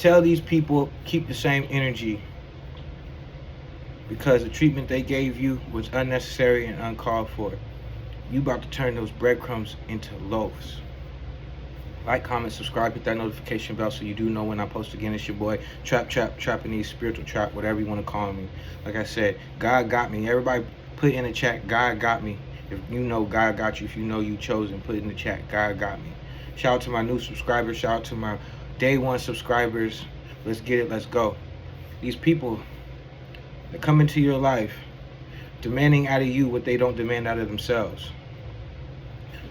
Tell these people, keep the same energy, because the treatment they gave you was unnecessary and uncalled for. You about to turn those breadcrumbs into loaves. Like, comment, subscribe, hit that notification bell so you do know when I post again. It's your boy, Trapping these spiritual trap, whatever you want to call me. Like I said, God got me. Everybody put in the chat, God got me. If you know God got you, if you know you chosen, put in the chat, God got me. Shout out to my new subscribers. Shout out to my day one subscribers. Let's get it. Let's go. These people that come into your life demanding out of you what they don't demand out of themselves.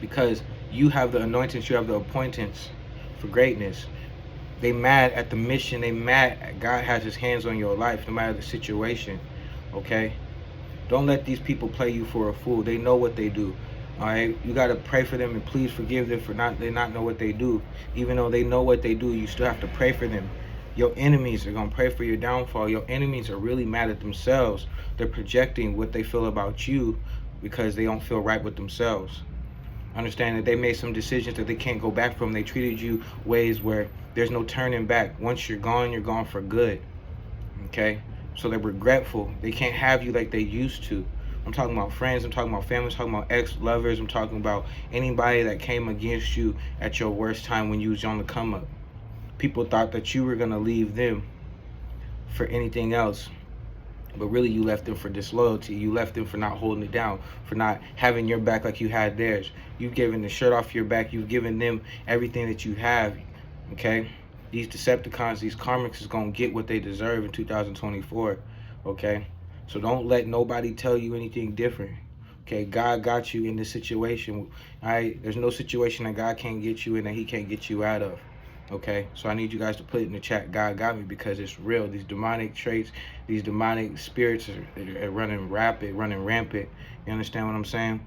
Because you have the anointings, you have the appointments for greatness. They mad at the mission. They mad at God has his hands on your life, no matter the situation. Okay? Don't let these people play you for a fool. They know what they do. All right? You got to pray for them and please forgive them for they not know what they do. Even though they know what they do, you still have to pray for them. Your enemies are going to pray for your downfall. Your enemies are really mad at themselves. They're projecting what they feel about you because they don't feel right with themselves. Understand that they made some decisions that they can't go back from. They treated you ways where there's no turning back. Once you're gone for good. Okay? So they're regretful. They can't have you like they used to. I'm talking about friends. I'm talking about family. I'm talking about ex-lovers. I'm talking about anybody that came against you at your worst time when you was on the come up. People thought that you were going to leave them for anything else. But really, you left them for disloyalty. You left them for not holding it down, for not having your back like you had theirs. You've given the shirt off your back. You've given them everything that you have, okay? These Decepticons, these karmics is going to get what they deserve in 2024, okay? So don't let nobody tell you anything different, okay? God got you in this situation, all right? There's no situation that God can't get you in that he can't get you out of. Okay, so I need you guys to put it in the chat, God got me, because it's real. These demonic traits, these demonic spirits are running rampant. You understand what I'm saying?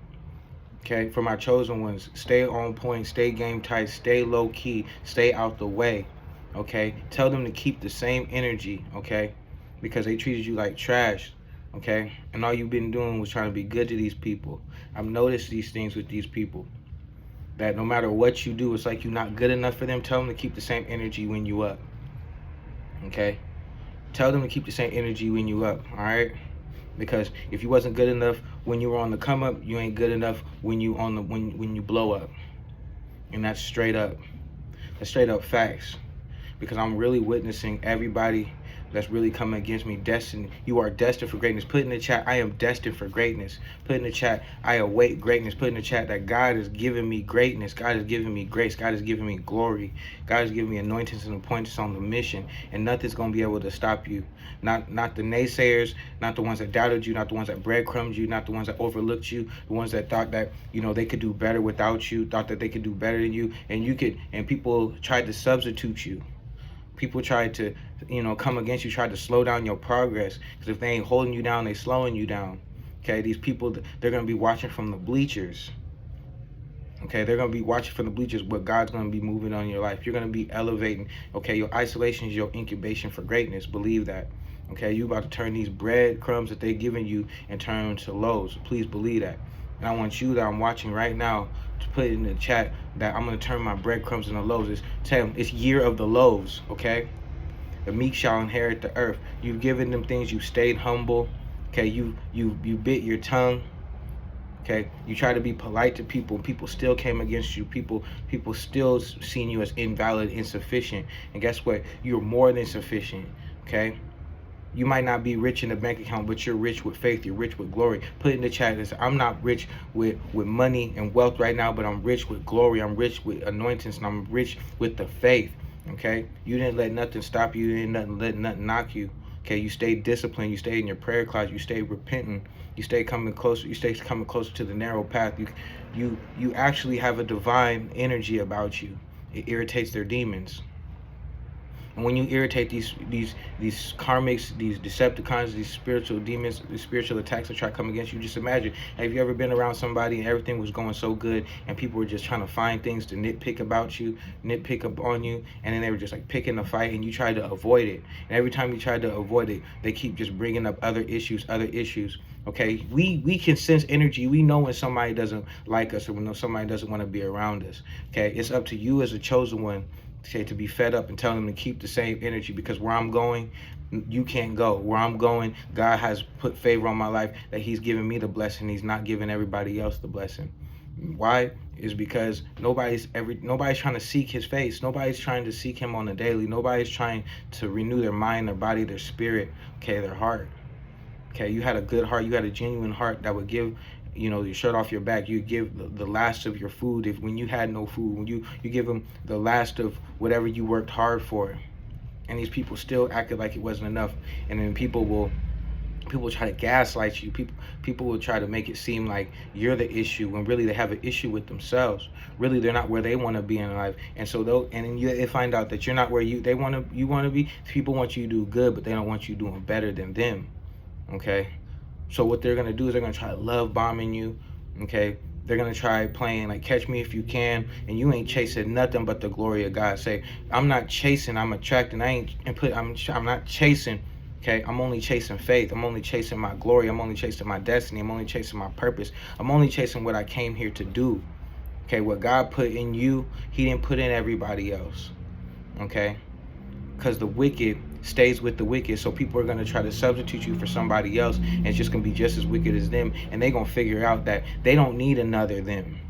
Okay, for my chosen ones, stay on point, stay game tight, stay low key, stay out the way. Okay, tell them to keep the same energy, okay, because they treated you like trash. Okay, and all you've been doing was trying to be good to these people. I've noticed these things with these people. That no matter what you do, it's like you're not good enough for them. Tell them to keep the same energy when you up. Okay? Tell them to keep the same energy when you up, all right? Because if you wasn't good enough when you were on the come up, you ain't good enough when you on the when you blow up. And that's straight up. That's straight up facts. Because I'm really witnessing everybody that's really coming against me. Destined, you are destined for greatness. Put in the chat, I am destined for greatness. Put in the chat, I await greatness. Put in the chat that God is giving me greatness. God is giving me grace. God is giving me glory. God is giving me anointings and appointments on the mission. And nothing's going to be able to stop you. Not the naysayers, not the ones that doubted you, not the ones that breadcrumbed you, not the ones that overlooked you, the ones that thought that, you know, they could do better without you, thought that they could do better than you. And people tried to substitute you. People tried to, you know, come against you, tried to slow down your progress. Because if they ain't holding you down, they slowing you down. Okay, these people, they're going to be watching from the bleachers. Okay, they're going to be watching from the bleachers what God's going to be moving on in your life. You're going to be elevating. Okay, your isolation is your incubation for greatness. Believe that. Okay, you about to turn these breadcrumbs that they're giving you and turn them into loaves. Please believe that. And I want you that I'm watching right now to put in the chat that I'm going to turn my breadcrumbs into loaves. Tell them it's year of the loaves, okay? The meek shall inherit the earth. You've given them things. You stayed humble. Okay, you bit your tongue. Okay, you try to be polite to people. People still came against you. People still seen you as invalid, insufficient. And guess what? You're more than sufficient. Okay. You might not be rich in the bank account, but you're rich with faith. You're rich with glory. Put in the chat this. I'm not rich with money and wealth right now, but I'm rich with glory. I'm rich with anointings, and I'm rich with the faith. Okay? You didn't let nothing stop you. You didn't let nothing knock you. Okay? You stayed disciplined. You stayed in your prayer closet. You stayed repentant. You stayed coming closer. You stayed coming closer to the narrow path. You actually have a divine energy about you. It irritates their demons. And when you irritate these karmics, these Decepticons, these spiritual demons, these spiritual attacks that try to come against you, just imagine, have you ever been around somebody and everything was going so good and people were just trying to find things to nitpick about you, nitpick up on you, and then they were just like picking a fight and you tried to avoid it. And every time you tried to avoid it, they keep just bringing up other issues. Okay, we can sense energy. We know when somebody doesn't like us or when somebody doesn't want to be around us. Okay, it's up to you as a chosen one Okay, to be fed up and telling them to keep the same energy, because where I'm going, you can't go. Where I'm going, God has put favor on my life that he's giving me the blessing. He's not giving everybody else the blessing. Why? Is because nobody's trying to seek his face. Nobody's trying to seek him on a daily. Nobody's trying to renew their mind, their body, their spirit, okay, their heart. Okay, you had a good heart, you had a genuine heart that would give, your shirt off your back. You give the last of your food when you had no food. When you give them the last of whatever you worked hard for. And these people still acted like it wasn't enough. And then people will try to gaslight you. People will try to make it seem like you're the issue when really they have an issue with themselves. Really, they're not where they want to be in life. And so they find out that you're not where you want to be. People want you to do good, but they don't want you doing better than them. Okay, so what they're gonna do is they're gonna try love bombing you. Okay, they're gonna try playing like Catch Me If You Can, and you ain't chasing nothing but the glory of God. Say, I'm not chasing, I'm attracting. I'm not chasing. Okay, I'm only chasing faith. I'm only chasing my glory. I'm only chasing my destiny. I'm only chasing my purpose. I'm only chasing what I came here to do. Okay, what God put in you, he didn't put in everybody else. Okay, because the wicked stays with the wicked, so people are going to try to substitute you for somebody else, and it's just going to be just as wicked as them, and they're going to figure out that they don't need another them.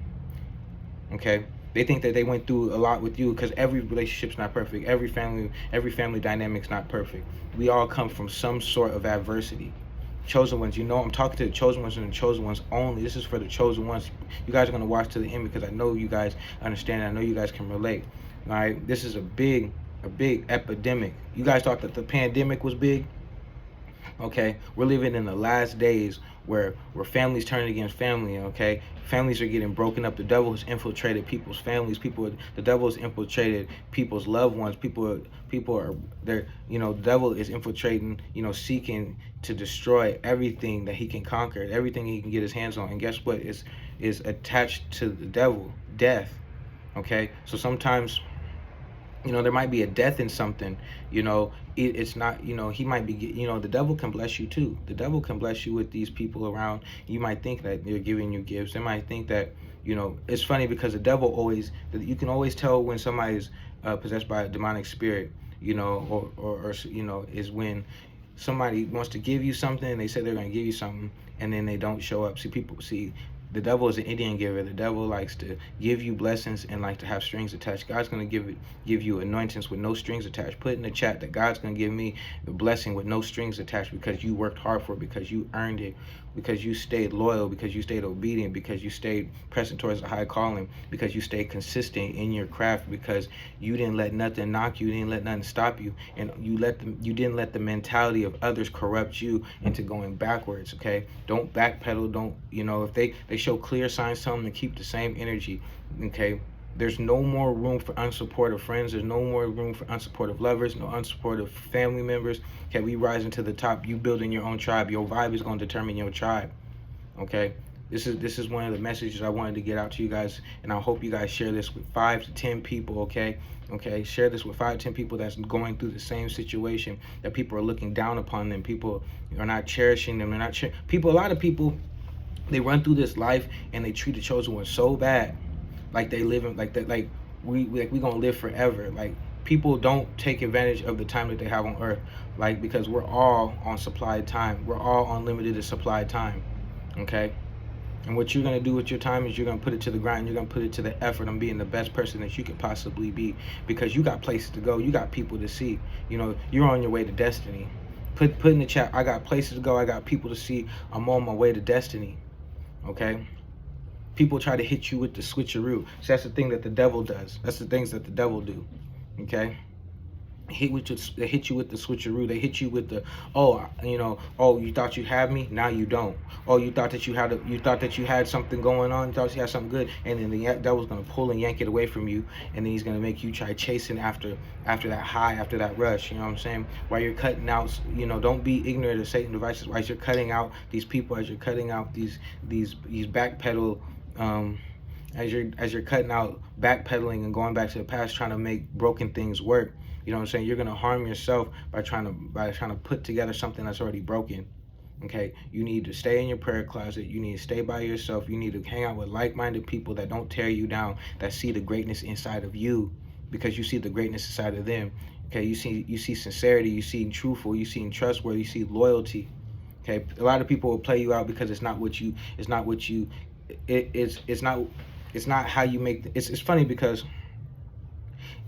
Okay, they think that they went through a lot with you, because every relationship's not perfect, every family dynamic's not perfect. We all come from some sort of adversity. Chosen ones, I'm talking to the chosen ones and the chosen ones only. This is for the chosen ones. You guys are going to watch to the end, because I know you guys understand. I know you guys can relate. All right, this is a big epidemic. You guys thought that the pandemic was big? Okay, we're living in the last days where families turning against family. Okay, families are getting broken up. The devil has infiltrated people's families. The devil has infiltrated people's loved ones. People are there. The devil is infiltrating. Seeking to destroy everything that he can conquer, everything he can get his hands on. And guess what? Is attached to the devil, death. Okay, so sometimes, there might be a death in something. It's not, he might be, the devil can bless you too. The devil can bless you with these people around. You might think that they're giving you gifts. They might think that, it's funny, because the devil you can always tell when somebody's possessed by a demonic spirit, or is when somebody wants to give you something, and they say they're going to give you something, and then they don't show up. The devil is an Indian giver. The devil likes to give you blessings and like to have strings attached. God's going to give you anointings with no strings attached. Put in the chat that God's going to give me the blessing with no strings attached, because you worked hard for it, because you earned it, because you stayed loyal, because you stayed obedient, because you stayed pressing towards a high calling, because you stayed consistent in your craft, because you didn't let nothing knock you, you didn't let nothing stop you, and you didn't let the mentality of others corrupt you into going backwards. Okay, don't backpedal. Don't, if they show clear signs, tell them to keep the same energy. Okay, there's no more room for unsupportive friends. There's no more room for unsupportive lovers, no unsupportive family members. Okay, we rising to the top. You building your own tribe. Your vibe is going to determine your tribe. Okay, this is one of the messages I wanted to get out to you guys, and I hope you guys share this with 5 to 10 people. Okay, share this with 5 to 10 people that's going through the same situation, that people are looking down upon them. People are not cherishing them. They're not a lot of people, they run through this life and they treat the chosen one so bad, like they live in like that, like we gonna live forever. Like, people don't take advantage of the time that they have on earth, like, because we're all on supplied time. We're all unlimited supply time. Okay, and what you're gonna do with your time is you're gonna put it to the grind. You're gonna put it to the effort on being the best person that you could possibly be, because you got places to go. You got people to see. You're on your way to destiny. Put in the chat, I got places to go. I got people to see. I'm on my way to destiny. Okay, people try to hit you with the switcheroo. So that's the thing that the devil does. That's the things that the devil do. Okay, they hit you with the switcheroo. They hit you with the, oh, you thought you had me, now you don't. Oh, you thought that you had something going on, you thought you had something good, and then the devil's gonna pull and yank it away from you, and then he's gonna make you try chasing after that high, after that rush. You know what I'm saying? While you're cutting out, don't be ignorant of Satan's devices. While you're cutting out these people, as you're cutting out these backpedal, as you're cutting out backpedaling and going back to the past, trying to make broken things work. You know what I'm saying? You're gonna harm yourself by trying to put together something that's already broken. Okay, you need to stay in your prayer closet. You need to stay by yourself. You need to hang out with like-minded people that don't tear you down, that see the greatness inside of you. because you see the greatness inside of them. Okay, you see sincerity, you see truthful, you see trustworthy, you see loyalty. Okay, a lot of people will play you out because it's not what you it's not how you make it's funny because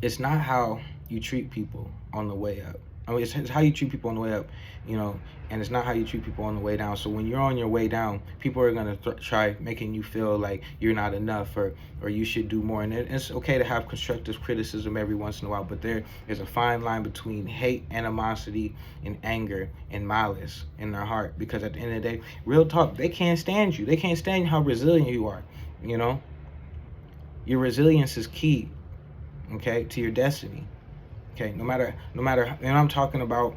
it's not how you treat people on the way up. I mean, it's how you treat people on the way up, you know, and it's not how you treat people on the way down. So when you're on your way down, people are going to try making you feel like you're not enough, or you should do more. And it's okay to have constructive criticism every once in a while, but there is a fine line between hate, animosity, and anger and malice in their heart. Because at the end of the day, real talk, they can't stand you. They can't stand how resilient you are, you know. Your resilience is key, okay, to your destiny. Okay, no matter, and I'm talking about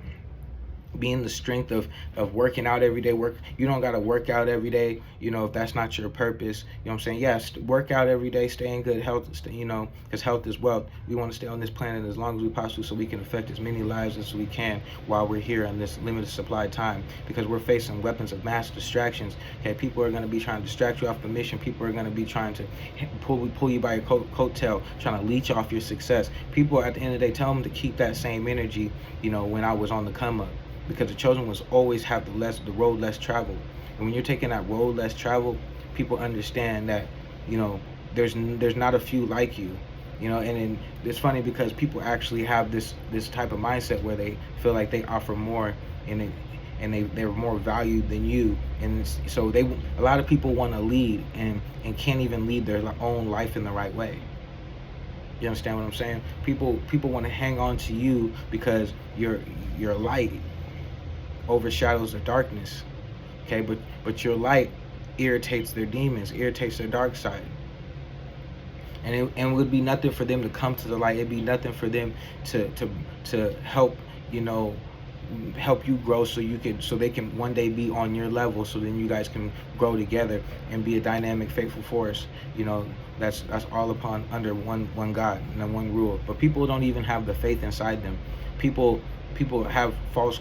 being the strength of working out every day. You don't got to work out every day, you know, if that's not your purpose. You know what I'm saying? Yes, work out every day, stay in good health, you know, because health is wealth. We want to stay on this planet as long as we possibly, so we can affect as many lives as we can while we're here on this limited supply time, because we're facing weapons of mass distractions. Okay, people are going to be trying to distract you off the mission. People are going to be trying to pull you by your coattail, trying to leech off your success. People, at the end of the day, tell them to keep that same energy, you know, when I was on the come up. Because the chosen ones always have the road less traveled. And when you're taking that road less traveled, people understand that, you know, there's not a few like you, you know. And it's funny because people actually have this type of mindset where they feel like they offer more, and they're more valued than you. And so a lot of people want to lead and can't even lead their own life in the right way. You understand what I'm saying? People want to hang on to you because your light overshadows the darkness. Okay, but your light irritates their demons, irritates their dark side. And it would be nothing for them to come to the light. It'd be nothing for them to help, you know, help you grow so they can one day be on your level, so then you guys can grow together and be a dynamic, faithful force, you know, that's all upon under one God and one rule. But people don't even have the faith inside them. People have false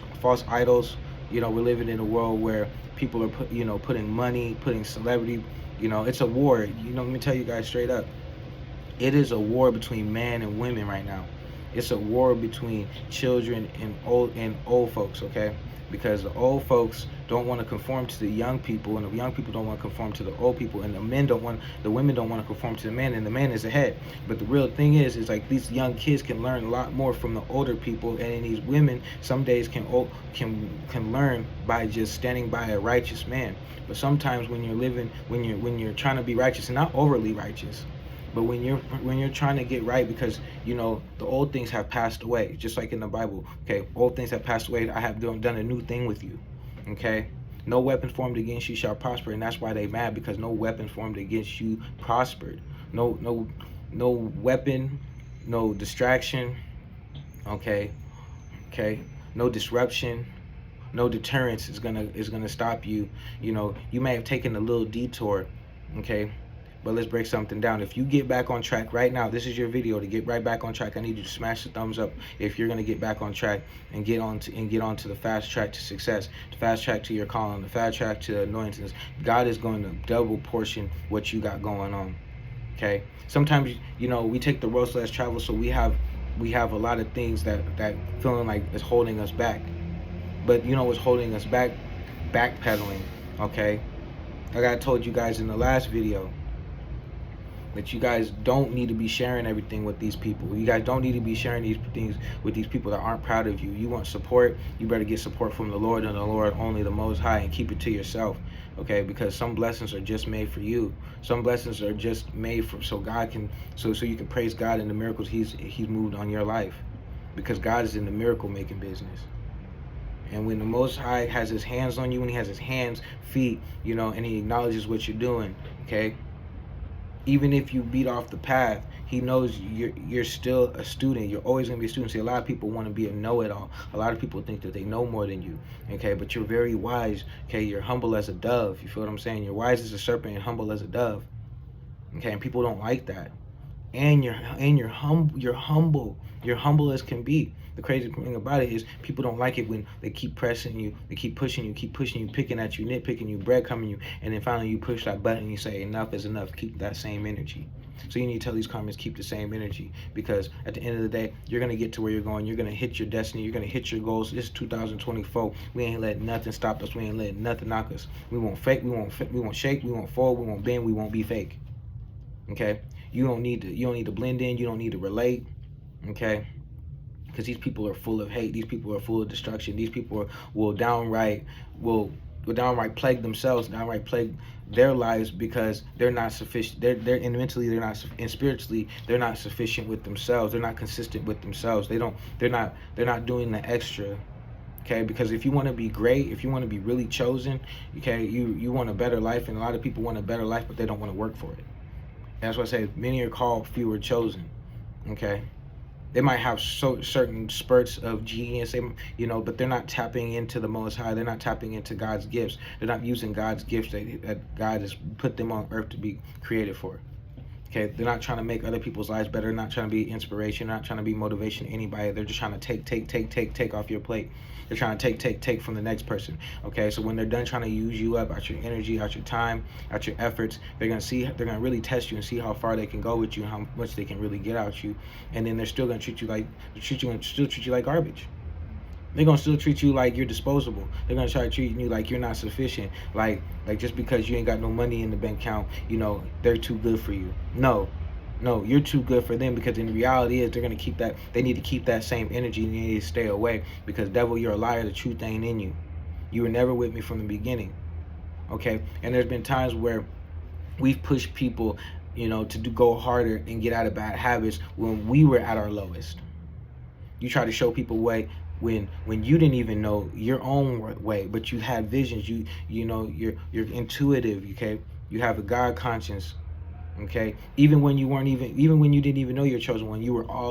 idols. You know, we're living in a world where people are putting money, putting celebrity, you know, it's a war. You know, let me tell you guys straight up, it is a war between man and women right now. It's a war between children and old folks, okay? Because the old folks don't want to conform to the young people, and the young people don't want to conform to the old people, and the women don't want to conform to the man, and the man is ahead. But the real thing is like these young kids can learn a lot more from the older people, and then these women some days can learn by just standing by a righteous man. But sometimes when you're trying to be righteous, and not overly righteous, but when you're trying to get right, because you know the old things have passed away, just like in the Bible. Okay, old things have passed away. I have done a new thing with you. Okay, no weapon formed against you shall prosper, and that's why they mad, because no weapon formed against you prospered. No weapon, no distraction. Okay, no disruption, no deterrence is gonna stop you. You know, you may have taken a little detour. Okay. But let's break something down. If you get back on track right now, this is your video to get right back on track. I need you to smash the thumbs up if you're gonna get back on track and get onto the fast track to success, the fast track to your calling, the fast track to anointings. God is going to double portion what you got going on. Okay. Sometimes, you know, we take the road less travel, so we have a lot of things that feeling like is holding us back. But you know what's holding us back? Backpedaling. Okay. Like I told you guys in the last video, that you guys don't need to be sharing everything with these people. You guys don't need to be sharing these things with these people that aren't proud of you. You want support, you better get support from the Lord, and the Lord only, the Most High, and keep it to yourself. Okay, because some blessings are just made for you. Some blessings are just made for so God can so you can praise God in the miracles He's moved on your life. Because God is in the miracle making business. And when the Most High has His hands on you, when He has His hands, feet, you know, and He acknowledges what you're doing, okay? Even if you beat off the path, He knows you're still a student. You're always going to be a student. See, a lot of people want to be a know-it-all. A lot of people think that they know more than you, okay? But you're very wise, okay? You're humble as a dove. You feel what I'm saying? You're wise as a serpent and humble as a dove, okay? And people don't like that. and you're humble as can be. The crazy thing about it is people don't like it when they keep pressing you, they keep pushing you, picking at you, nitpicking you, breadcrumbing you, and then finally you push that button and you say enough is enough. Keep that same energy. So you need to tell these comments keep the same energy, because at the end of the day, you're gonna get to where you're going. You're gonna hit your destiny. You're gonna hit your goals. This is 2024. We ain't letting nothing stop us. We ain't letting nothing knock us. We won't fake. We won't shake. We won't fall. We won't bend. We won't be fake. Okay. You don't need to blend in. You don't need to relate. Okay. Because these people are full of hate. These people are full of destruction. These people will downright plague themselves, downright plague their lives, because they're not sufficient. They're and mentally they're not, and spiritually they're not sufficient with themselves. They're not consistent with themselves. They're not doing the extra. Okay, because if you want to be great, if you want to be really chosen, okay, you want a better life, and a lot of people want a better life, but they don't want to work for it. That's why I say many are called, few are chosen. Okay. They might have certain spurts of genius, but they're not tapping into the Most High. They're not tapping into God's gifts. They're not using God's gifts that God has put them on earth to be created for. Okay, they're not trying to make other people's lives better. They're not trying to be inspiration. They're not trying to be motivation to anybody. They're just trying to take off your plate. They're trying to take from the next person. Okay, so when they're done trying to use you up, out your energy, out your time, out your efforts, they're gonna really test you and see how far they can go with you, and how much they can really get out you. And then they're still gonna treat you like garbage. They're gonna still treat you like you're disposable. They're gonna try treating you like you're not sufficient. Like just because you ain't got no money in the bank account, they're too good for you. No, you're too good for them, because in reality is they're gonna keep that. They need to keep that same energy, and you need to stay away, because devil, you're a liar. The truth ain't in you. You were never with me from the beginning. Okay, and there's been times where we've pushed people, to go harder and get out of bad habits when we were at our lowest. You try to show people way when you didn't even know your own way, but you had visions. You're intuitive. Okay, you have a God conscience. Okay, even when you didn't even know you're chosen one, you were all